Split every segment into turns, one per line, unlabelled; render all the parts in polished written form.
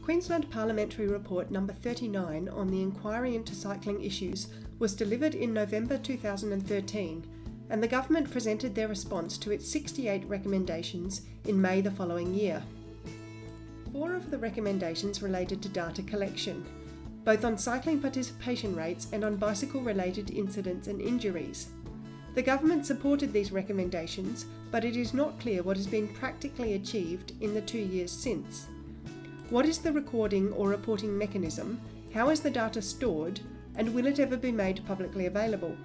Queensland Parliamentary Report number 39 on the inquiry into cycling issues was delivered in November 2013, and the Government presented their response to its 68 recommendations in May the following year. 4 of the recommendations related to data collection, both on cycling participation rates and on bicycle-related incidents and injuries. The Government supported these recommendations, but it is not clear what has been practically achieved in the 2 years since. What is the recording or reporting mechanism? How is the data stored? And will it ever be made publicly available?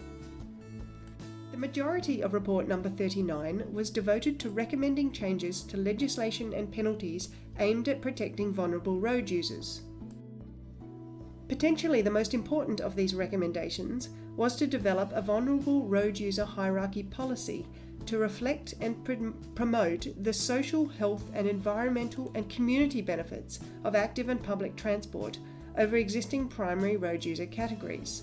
The majority of report number 39 was devoted to recommending changes to legislation and penalties aimed at protecting vulnerable road users. Potentially the most important of these recommendations was to develop a vulnerable road user hierarchy policy to reflect and promote the social, health and environmental and community benefits of active and public transport over existing primary road user categories.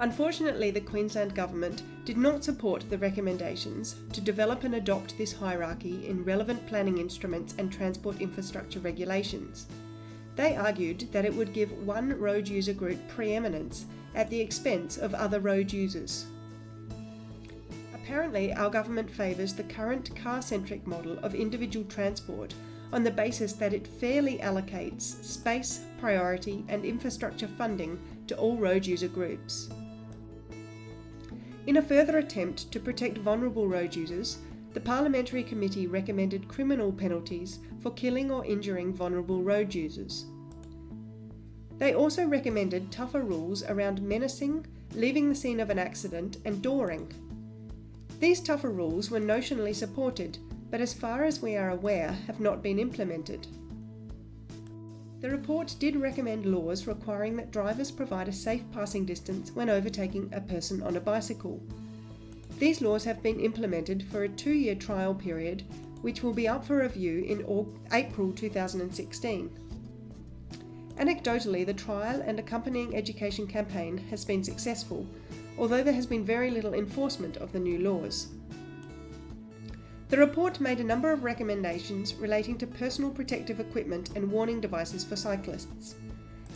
Unfortunately, the Queensland Government did not support the recommendations to develop and adopt this hierarchy in relevant planning instruments and transport infrastructure regulations. They argued that it would give one road user group preeminence at the expense of other road users. Apparently, our government favours the current car-centric model of individual transport on the basis that it fairly allocates space, priority and infrastructure funding to all road user groups. In a further attempt to protect vulnerable road users, the Parliamentary Committee recommended criminal penalties for killing or injuring vulnerable road users. They also recommended tougher rules around menacing, leaving the scene of an accident and dooring. These tougher rules were notionally supported, but as far as we are aware, have not been implemented. The report did recommend laws requiring that drivers provide a safe passing distance when overtaking a person on a bicycle. These laws have been implemented for a 2-year trial period, which will be up for review in April 2016. Anecdotally, the trial and accompanying education campaign has been successful, although there has been very little enforcement of the new laws. The report made a number of recommendations relating to personal protective equipment and warning devices for cyclists.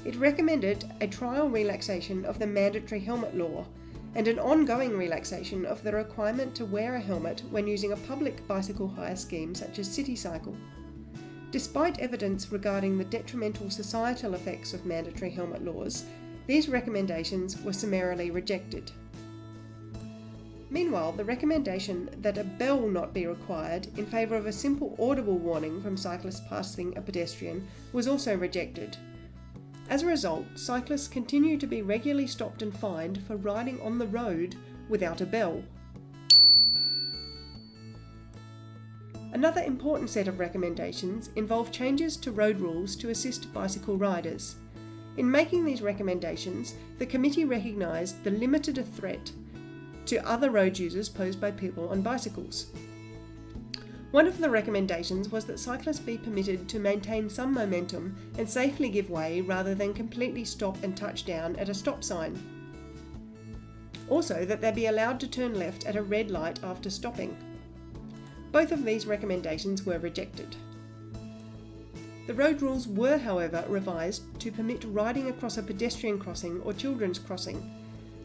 It recommended a trial relaxation of the mandatory helmet law and an ongoing relaxation of the requirement to wear a helmet when using a public bicycle hire scheme such as CityCycle. Despite evidence regarding the detrimental societal effects of mandatory helmet laws, these recommendations were summarily rejected. Meanwhile, the recommendation that a bell not be required in favour of a simple audible warning from cyclists passing a pedestrian was also rejected. As a result, cyclists continue to be regularly stopped and fined for riding on the road without a bell. Another important set of recommendations involve changes to road rules to assist bicycle riders. In making these recommendations, the committee recognised the limited a threat to other road users posed by people on bicycles. One of the recommendations was that cyclists be permitted to maintain some momentum and safely give way rather than completely stop and touch down at a stop sign. Also, that they be allowed to turn left at a red light after stopping. Both of these recommendations were rejected. The road rules were, however, revised to permit riding across a pedestrian crossing or children's crossing.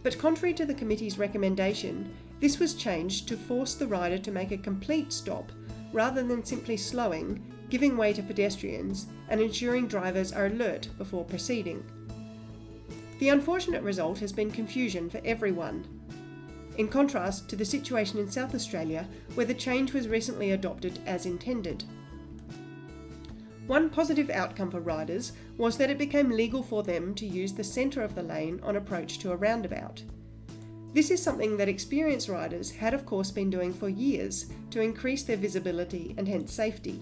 But contrary to the committee's recommendation, this was changed to force the rider to make a complete stop rather than simply slowing, giving way to pedestrians, and ensuring drivers are alert before proceeding. The unfortunate result has been confusion for everyone, in contrast to the situation in South Australia, where the change was recently adopted as intended. One positive outcome for riders was that it became legal for them to use the centre of the lane on approach to a roundabout. This is something that experienced riders had of course been doing for years to increase their visibility and hence safety.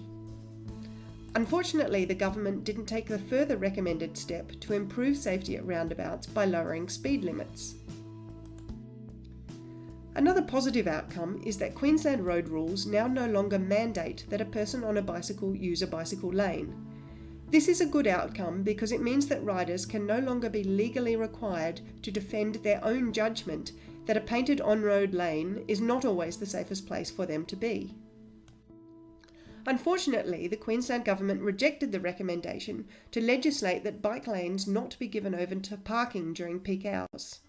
Unfortunately, the government didn't take the further recommended step to improve safety at roundabouts by lowering speed limits. Another positive outcome is that Queensland road rules now no longer mandate that a person on a bicycle use a bicycle lane. This is a good outcome because it means that riders can no longer be legally required to defend their own judgment that a painted on-road lane is not always the safest place for them to be. Unfortunately, the Queensland Government rejected the recommendation to legislate that bike lanes not be given over to parking during peak hours.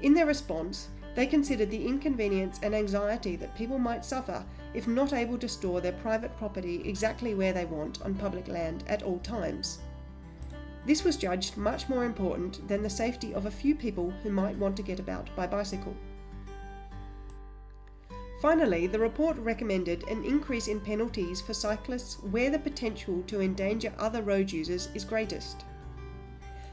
In their response, they considered the inconvenience and anxiety that people might suffer if not able to store their private property exactly where they want on public land at all times. This was judged much more important than the safety of a few people who might want to get about by bicycle. Finally, the report recommended an increase in penalties for cyclists where the potential to endanger other road users is greatest.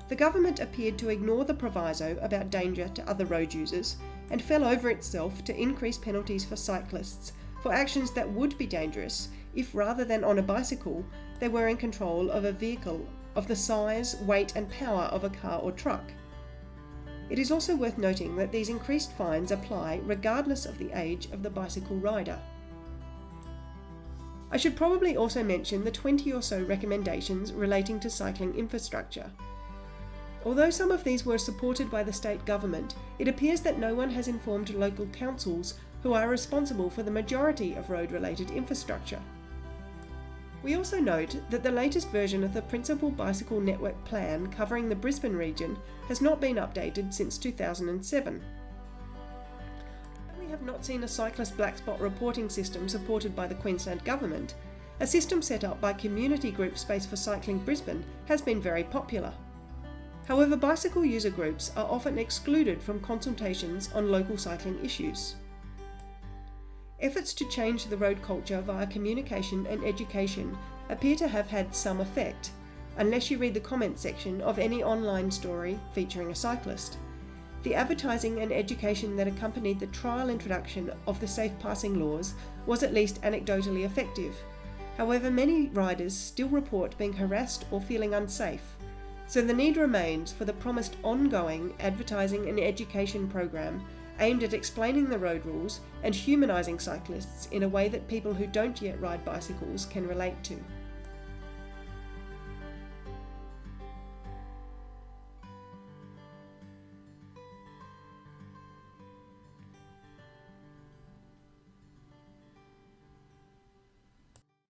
The government appeared to ignore the proviso about danger to other road users and fell over itself to increase penalties for cyclists for actions that would be dangerous if, rather than on a bicycle, they were in control of a vehicle of the size, weight and power of a car or truck. It is also worth noting that these increased fines apply regardless of the age of the bicycle rider. I should probably also mention the 20 or so recommendations relating to cycling infrastructure. Although some of these were supported by the state government, it appears that no one has informed local councils who are responsible for the majority of road-related infrastructure. We also note that the latest version of the Principal Bicycle Network Plan covering the Brisbane region has not been updated since 2007. We have not seen a cyclist black spot reporting system supported by the Queensland Government. A system set up by community group Space for Cycling Brisbane has been very popular. However, bicycle user groups are often excluded from consultations on local cycling issues. Efforts to change the road culture via communication and education appear to have had some effect, unless you read the comments section of any online story featuring a cyclist. The advertising and education that accompanied the trial introduction of the safe passing laws was at least anecdotally effective. However, many riders still report being harassed or feeling unsafe, so the need remains for the promised ongoing advertising and education program aimed at explaining the road rules and humanising cyclists in a way that people who don't yet ride bicycles can relate to.